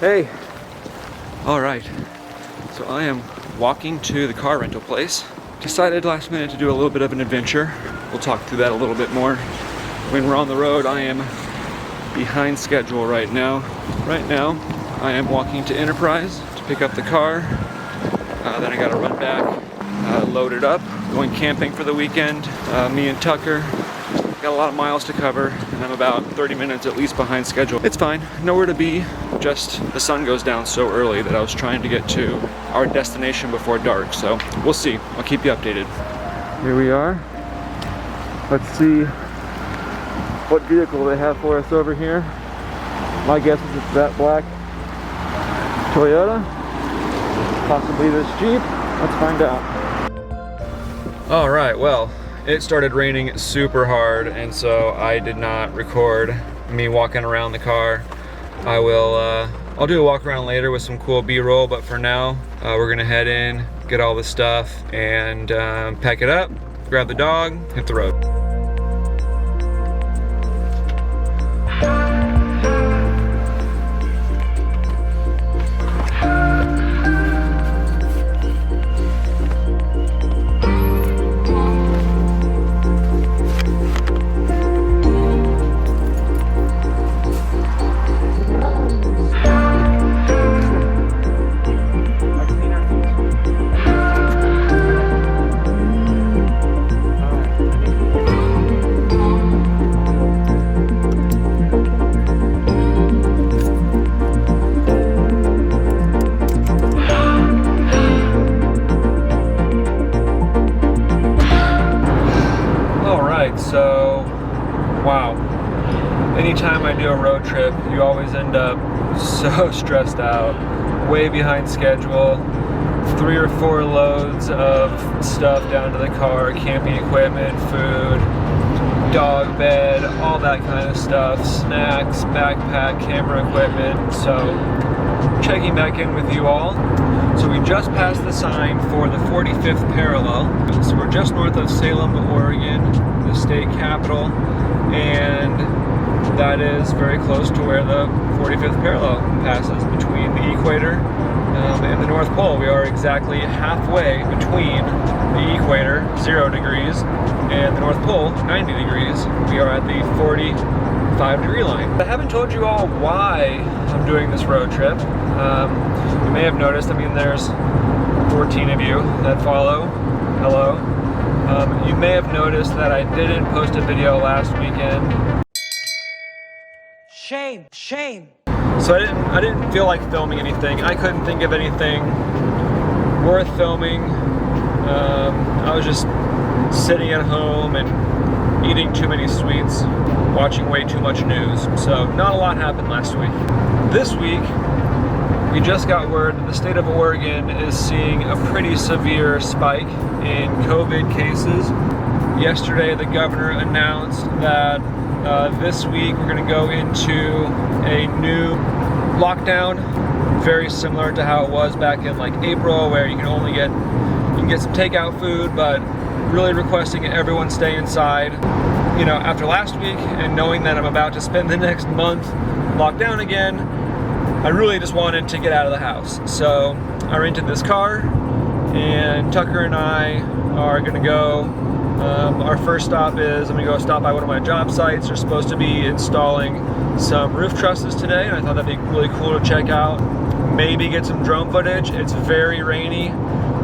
Hey. All right, so I am walking to the car rental place. Decided last minute to do a little bit of an adventure. We'll talk through that a little bit more. When we're on the road, I am behind schedule right now. Right now, I am walking to Enterprise to pick up the car. Then I gotta run back, load it up, going camping for the weekend. Me and Tucker got a lot of miles to cover, and I'm about 30 minutes at least behind schedule. It's fine, nowhere to be, just the sun goes down so early that I was trying to get to our destination before dark, so we'll see. I'll keep you updated. Here we are. Let's see what vehicle they have for us over here. My guess is it's that black Toyota, possibly this Jeep. Let's find out. All right, well, it started raining super hard, and so I did not record me walking around the car. I'll do a walk around later with some cool B-roll, but for now, we're gonna head in, get all the stuff, and pack it up, grab the dog, hit the road. So, wow, anytime I do a road trip, you always end up so stressed out, way behind schedule, 3 or 4 loads of stuff down to the car, camping equipment, food, dog bed, all that kind of stuff, snacks, backpack, camera equipment. So, checking back in with you all. So we just passed the sign for the 45th parallel. So we're just north of Salem, Oregon, the state capital, and that is very close to where the 45th parallel passes between the equator and the North Pole. We are exactly halfway between the equator, 0 degrees, and the North Pole, 90 degrees. We are at the 45-degree line. I haven't told you all why I'm doing this road trip. You may have noticed, I mean, there's 14 of you that follow. Hello. You may have noticed that I didn't post a video last weekend. Shame, shame. So I didn't feel like filming anything. I couldn't think of anything worth filming. I was just sitting at home and eating too many sweets, watching way too much news. So not a lot happened last week. This week, we just got word that the state of Oregon is seeing a pretty severe spike in COVID cases. Yesterday, the governor announced that this week we're going to go into a new lockdown, very similar to how it was back in like April, where you can get some takeout food, but really requesting everyone stay inside. You know, after last week and knowing that I'm about to spend the next month locked down again, I really just wanted to get out of the house. So I rented this car, and Tucker and I are gonna go. Our first stop is I'm gonna go stop by one of my job sites. They're supposed to be installing some roof trusses today, and I thought that'd be really cool to check out. Maybe get some drone footage. It's very rainy,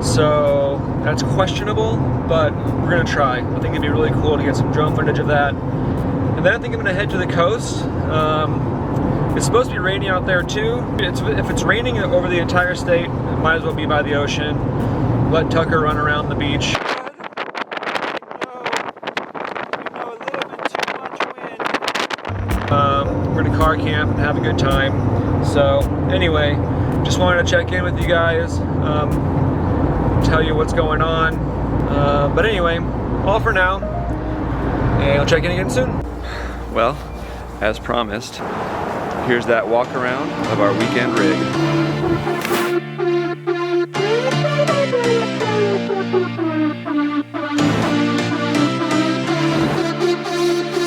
so that's questionable, but we're gonna try. I think it'd be really cool to get some drone footage of that. And then I think I'm gonna head to the coast. It's supposed to be raining out there too. If it's raining over the entire state, it might as well be by the ocean. Let Tucker run around the beach. We're gonna car camp and have a good time. So anyway, just wanted to check in with you guys, tell you what's going on. But anyway, all for now, and I'll check in again soon. Well, as promised, here's that walk around of our weekend rig.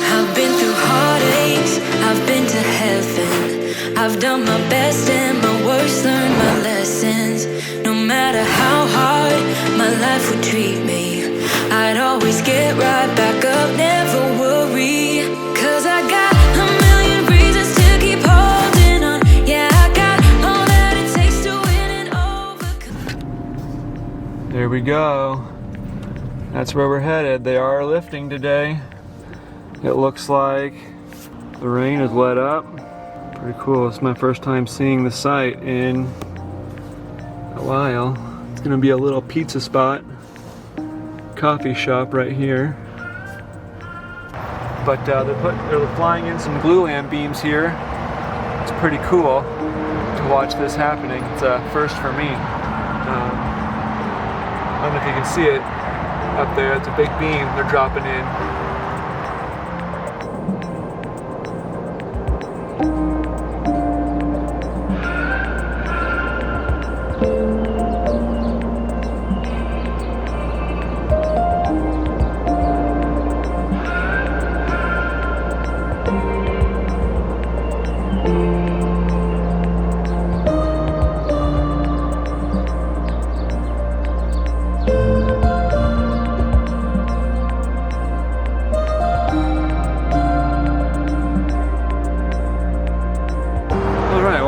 I've been through heartaches, I've been to heaven, I've done my best and my worst, learned my lessons. No matter how hard my life would treat me, I'd always get right back up, never worry. Cause I got a million reasons to keep holding on. Yeah, I got all that it takes to win and overcome. There we go. That's where we're headed. They are lifting today. It looks like the rain has let up. Pretty cool. It's my first time seeing the site in a while. It's gonna be a little pizza spot, coffee shop right here. But they're flying in some glulam beams here. It's pretty cool to watch this happening. It's a first for me. I don't know if you can see it up there. It's a big beam they're dropping in.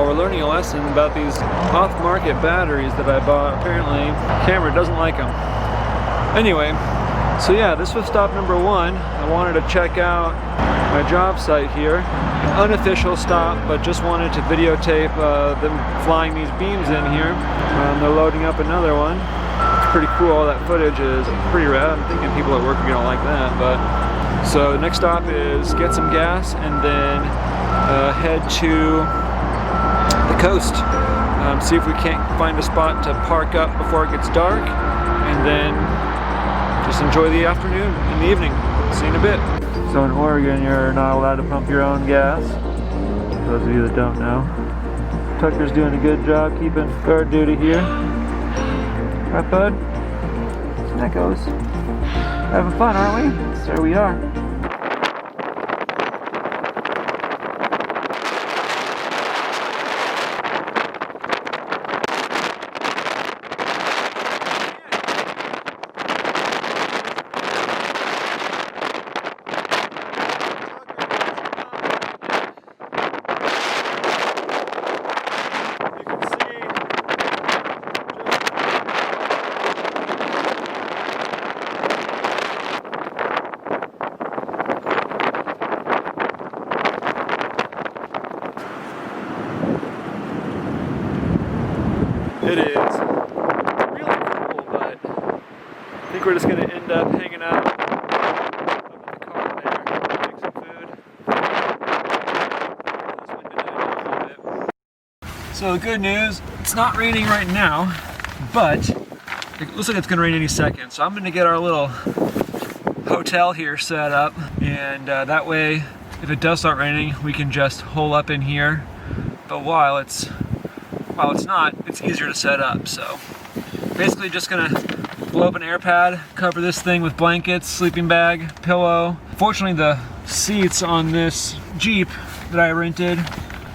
Learning a lesson about these off-market batteries that I bought. Apparently, camera doesn't like them. Anyway, so yeah, this was stop number 1. I wanted to check out my job site here. An unofficial stop, but just wanted to videotape them flying these beams in here. They're loading up another one. It's pretty cool. All that footage is pretty rad. I'm thinking people at work are gonna like that. But so the next stop is get some gas and then head to the coast. See if we can't find a spot to park up before it gets dark, and then just enjoy the afternoon and the evening. See you in a bit. So in Oregon, you're not allowed to pump your own gas. For those of you that don't know. Tucker's doing a good job keeping guard duty here. Right, bud? So that goes. Having fun, aren't we? There we are. It is really cool, but I think we're just going to end up hanging out up in the car there, make some food. So the good news, it's not raining right now, but it looks like it's going to rain any second. So I'm going to get our little hotel here set up, and that way, if it does start raining, we can just hole up in here. But while it's not, it's easier to set up. So basically just gonna blow up an air pad, cover this thing with blankets, sleeping bag, pillow. Fortunately, the seats on this Jeep that I rented,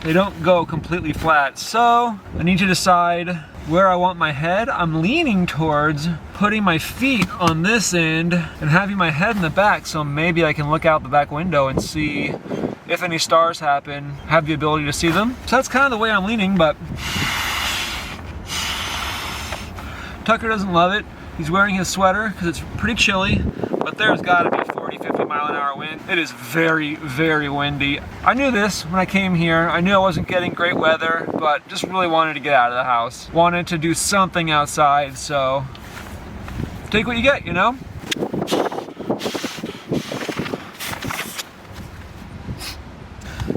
they don't go completely flat. So I need to decide where I want my head. I'm leaning towards putting my feet on this end and having my head in the back, so maybe I can look out the back window and see if any stars happen, have the ability to see them. So that's kind of the way I'm leaning, but Tucker doesn't love it. He's wearing his sweater because it's pretty chilly, but there's got to be 40, 50 mile an hour wind. It is very, very windy. I knew this when I came here. I knew I wasn't getting great weather, but just really wanted to get out of the house. Wanted to do something outside, so take what you get, you know?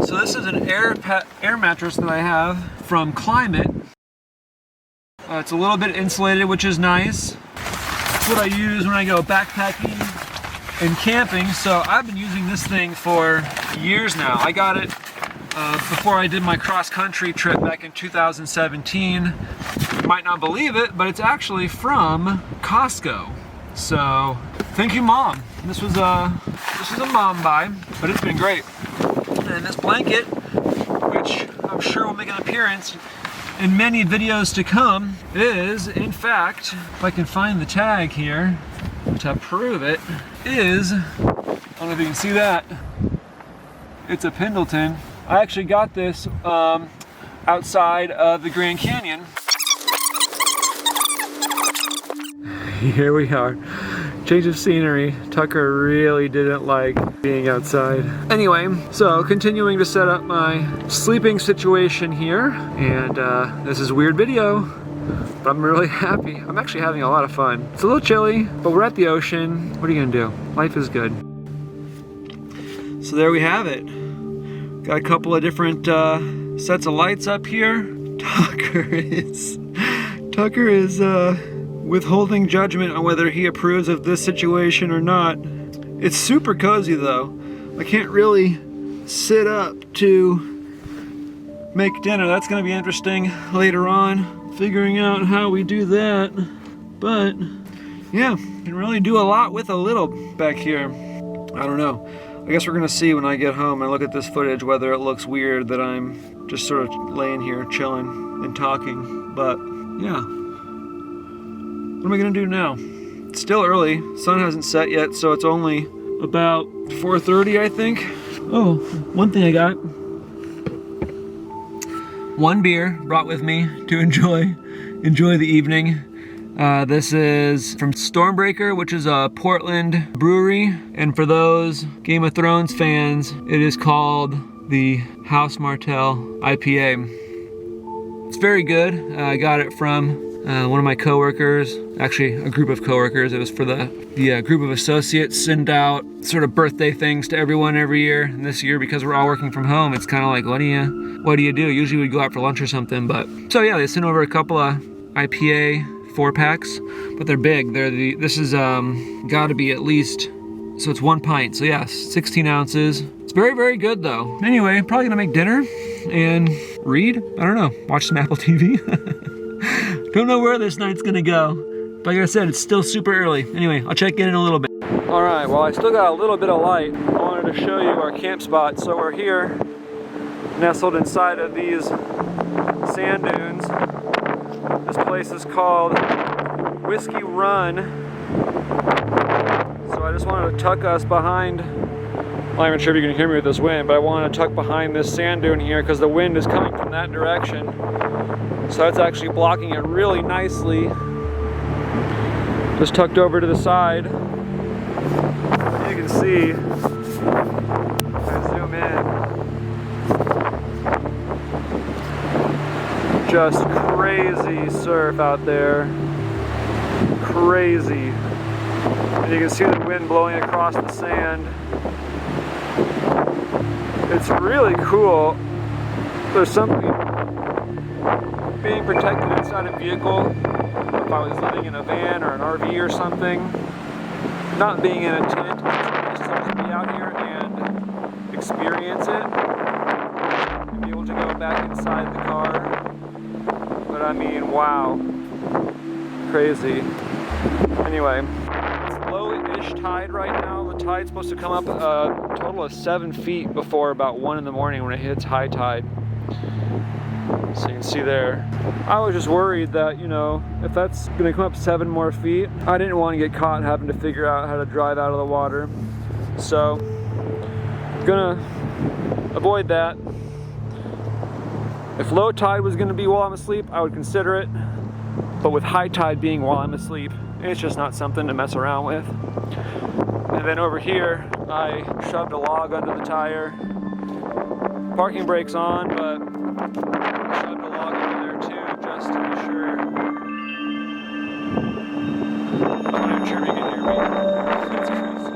So this is an air mattress that I have from Climate. It's a little bit insulated, which is nice. It's what I use when I go backpacking and camping. So I've been using this thing for years now. I got it before I did my cross-country trip back in 2017. You might not believe it, but it's actually from Costco. So thank you, Mom. This was a mom buy, but it's been great. And this blanket, which I'm sure will make an appearance in many videos to come, is, in fact, if I can find the tag here to prove it, is, I don't know if you can see that, it's a Pendleton. I actually got this outside of the Grand Canyon. Here we are. Change of scenery. Tucker really didn't like being outside. Anyway, so continuing to set up my sleeping situation here, and this is a weird video, but I'm really happy. I'm actually having a lot of fun. It's a little chilly, but we're at the ocean. What are you gonna do? Life is good. So there we have it. Got a couple of different sets of lights up here. Tucker is withholding judgment on whether he approves of this situation or not. It's super cozy though. I can't really sit up to make dinner. That's gonna be interesting later on, figuring out how we do that. But yeah, can really do a lot with a little back here. I don't know. I guess we're gonna see when I get home and look at this footage whether it looks weird that I'm just sort of laying here chilling and talking. But yeah. What am I gonna do now? It's still early, sun hasn't set yet, so it's only about 4:30, I think. Oh, one thing I got. One beer brought with me to enjoy the evening. This is from Stormbreaker, which is a Portland brewery. And for those Game of Thrones fans, it is called the House Martell IPA. It's very good. I got it from one of my coworkers, actually a group of coworkers. It was for the group of associates send out sort of birthday things to everyone every year. And this year, because we're all working from home, it's kind of like, what do you do? Usually we'd go out for lunch or something, but so yeah, they sent over a couple of IPA 4-packs, but they're big. This is got to be at least, so it's 1 pint. So yes, 16 ounces. It's very, very good though. Anyway, probably gonna make dinner and read. I don't know, watch some Apple TV. Don't know where this night's gonna go. But like I said, it's still super early. Anyway, I'll check in a little bit. All right, well, I still got a little bit of light. I wanted to show you our camp spot. So we're here, nestled inside of these sand dunes. This place is called Whiskey Run. So I just wanted to tuck us behind, I'm not even sure if you can hear me with this wind, but I wanted to tuck behind this sand dune here because the wind is coming from that direction. So that's actually blocking it really nicely. Just tucked over to the side. You can see, if I zoom in, just crazy surf out there. Crazy. And you can see the wind blowing across the sand. It's really cool. There's something being protected inside a vehicle. If I was living in a van or an RV or something, not being in a tent, it's nice to just be out here and experience it and be able to go back inside the car. But I mean, wow, crazy. Anyway, it's low-ish tide right now. The tide's supposed to come up a total of 7 feet before about 1 in the morning when it hits high tide. So you can see there. I was just worried that, you know, if that's gonna come up 7 more feet, I didn't want to get caught having to figure out how to drive out of the water. So, gonna avoid that. If low tide was gonna be while I'm asleep, I would consider it. But with high tide being while I'm asleep, it's just not something to mess around with. And then over here, I shoved a log under the tire. Parking brake's on, but I shoved a log under there too, just to be sure. I'm not even sure if you can hear me. That's crazy.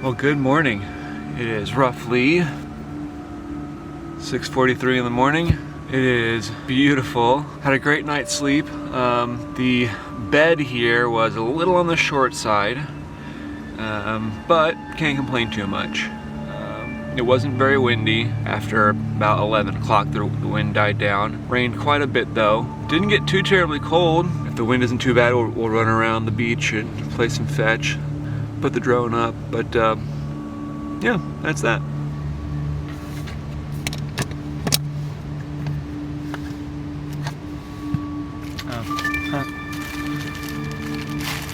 Well, good morning. It is roughly 6:43 in the morning. It is beautiful. Had a great night's sleep. The bed here was a little on the short side, but can't complain too much. It wasn't very windy. After about 11 o'clock, the wind died down. Rained quite a bit though. Didn't get too terribly cold. If the wind isn't too bad, we'll run around the beach and play some fetch, put the drone up, but yeah, that's that.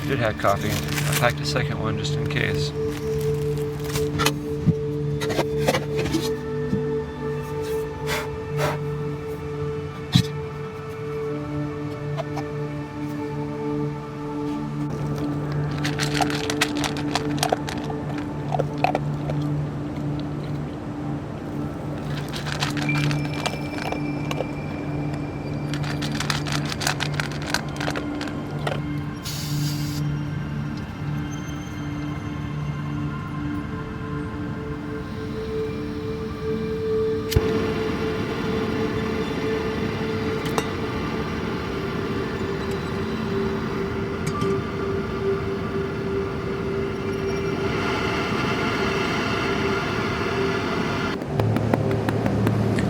Did have coffee. I packed a second one just in case.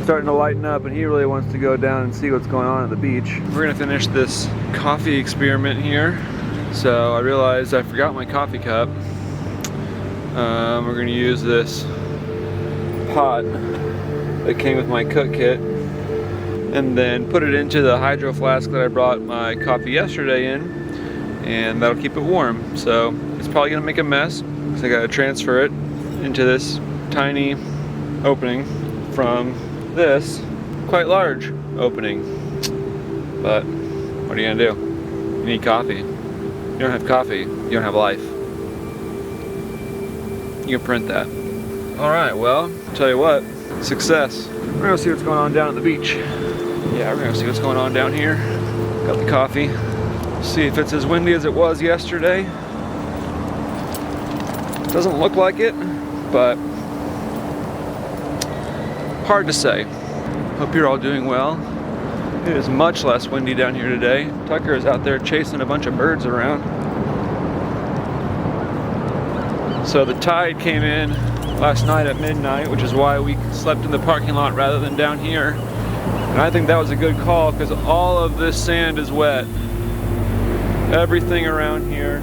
Starting to lighten up, and he really wants to go down and see what's going on at the beach. We're gonna finish this coffee experiment here. So I realized I forgot my coffee cup. We're gonna use this pot that came with my cook kit and then put it into the hydro flask that I brought my coffee yesterday in, and that'll keep it warm. So it's probably gonna make a mess, so I gotta transfer it into this tiny opening from this quite large opening. But what are you gonna do? You need coffee. You don't have coffee, you don't have life. You can print that. All right, well, I'll tell you what, success. We're gonna see what's going on down at the beach. Yeah, we're gonna see what's going on down here. Got the coffee. See if it's as windy as it was yesterday. Doesn't look like it, but hard to say. Hope you're all doing well. It is much less windy down here today. Tucker is out there chasing a bunch of birds around. So the tide came in last night at midnight, which is why we slept in the parking lot rather than down here. And I think that was a good call because all of this sand is wet. Everything around here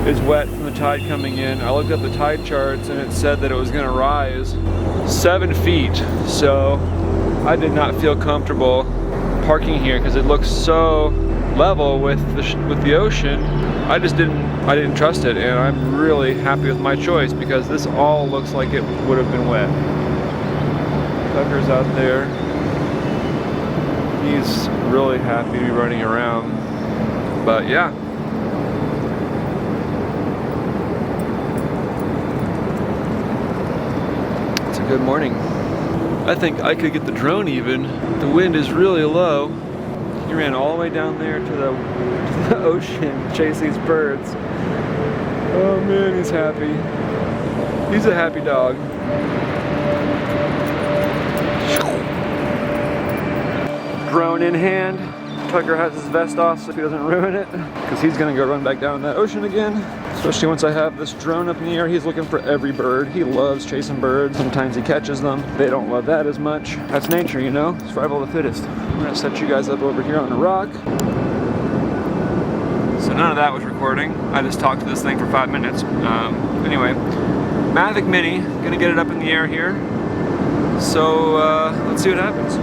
is wet from the tide coming in. I looked up the tide charts and it said that it was gonna rise 7 feet. So I did not feel comfortable parking here because it looks so level with the ocean. I didn't trust it, and I'm really happy with my choice because this all looks like it would have been wet. Tucker's out there. He's really happy to be running around. But yeah. It's a good morning. I think I could get the drone even. The wind is really low. He ran all the way down there to the ocean to chase these birds. Oh man, he's happy. He's a happy dog. Drone in hand. Tucker has his vest off so he doesn't ruin it, because he's gonna go run back down in that ocean again. Especially once I have this drone up in the air. He's looking for every bird. He loves chasing birds. Sometimes he catches them. They don't love that as much. That's nature, you know? Survival of the fittest. I'm gonna set you guys up over here on a rock. So none of that was recording. I just talked to this thing for 5 minutes. Anyway, Mavic Mini, gonna get it up in the air here. So let's see what happens.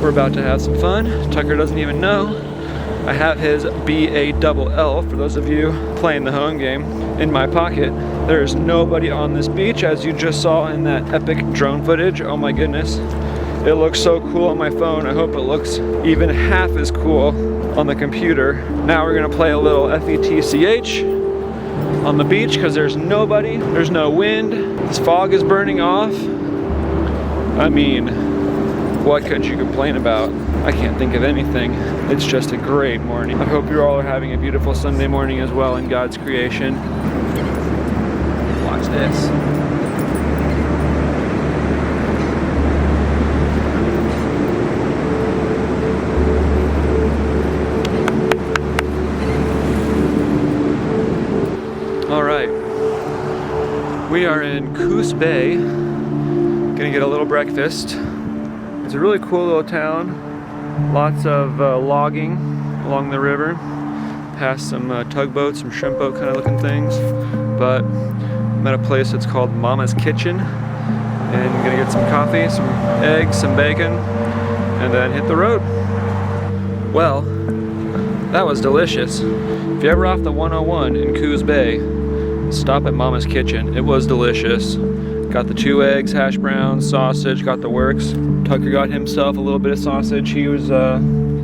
We're about to have some fun. Tucker doesn't even know. I have his BALL, for those of you playing the home game, in my pocket. There's nobody on this beach, as you just saw in that epic drone footage. Oh my goodness. It looks so cool on my phone. I hope it looks even half as cool on the computer. Now we're gonna play a little FETCH on the beach because there's nobody, there's no wind, this fog is burning off. I mean, what could you complain about? I can't think of anything. It's just a great morning. I hope you all are having a beautiful Sunday morning as well in God's creation. Watch this. All right, we are in Coos Bay, gonna get a little breakfast. It's a really cool little town, lots of logging along the river, past some tugboats, some shrimp boat kind of looking things, but I'm at a place that's called Mama's Kitchen, and I'm gonna get some coffee, some eggs, some bacon, and then hit the road. Well, that was delicious. If you're ever off the 101 in Coos Bay, stop at Mama's Kitchen. It was delicious. Got the 2 eggs, hash browns, sausage, got the works. Tucker got himself a little bit of sausage. He was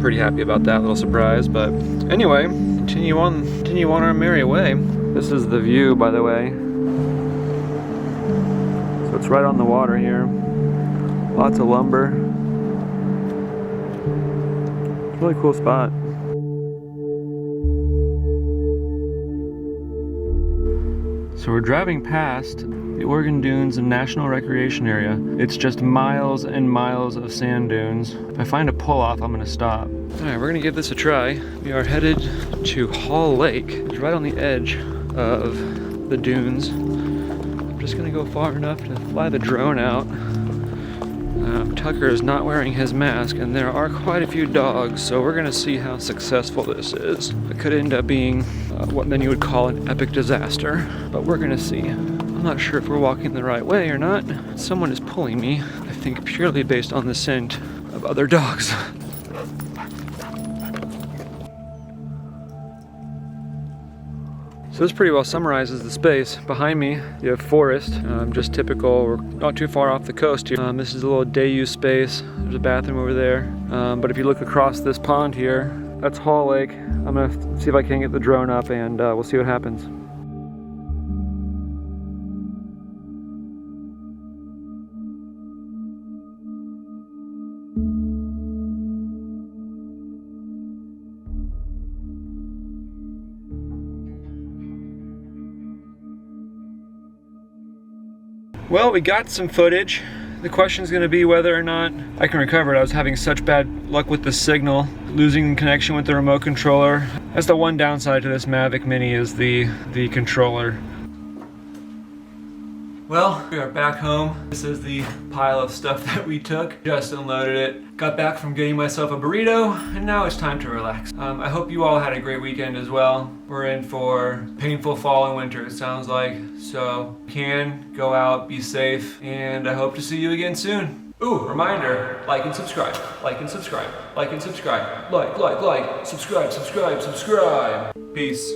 pretty happy about that little surprise. But anyway, continue on our merry way. This is the view, by the way. So it's right on the water here. Lots of lumber. It's a really cool spot. So we're driving past the Oregon Dunes and National Recreation Area. It's just miles and miles of sand dunes. If I find a pull-off, I'm gonna stop. All right, we're gonna give this a try. We are headed to Hall Lake. It's right on the edge of the dunes. I'm just gonna go far enough to fly the drone out. Tucker is not wearing his mask, and there are quite a few dogs, so we're gonna see how successful this is. It could end up being what then you would call an epic disaster, but we're gonna see. I'm not sure if we're walking the right way or not. Someone is pulling me, I think purely based on the scent of other dogs. So this pretty well summarizes the space. Behind me, you have forest, just typical. We're not too far off the coast here. This is a little day use space. There's a bathroom over there. But if you look across this pond here, that's Hall Lake. I'm gonna see if I can get the drone up, and we'll see what happens. Well, we got some footage. The question is going to be whether or not I can recover it. I was having such bad luck with the signal, losing connection with the remote controller. That's the one downside to this Mavic Mini, is the controller. Well, we are back home. This is the pile of stuff that we took. Just unloaded it. Got back from getting myself a burrito, and now it's time to relax. I hope you all had a great weekend as well. We're in for painful fall and winter, it sounds like. So, can go out, be safe, and I hope to see you again soon. Ooh, reminder, like and subscribe, like and subscribe, like and subscribe, like, subscribe. Peace.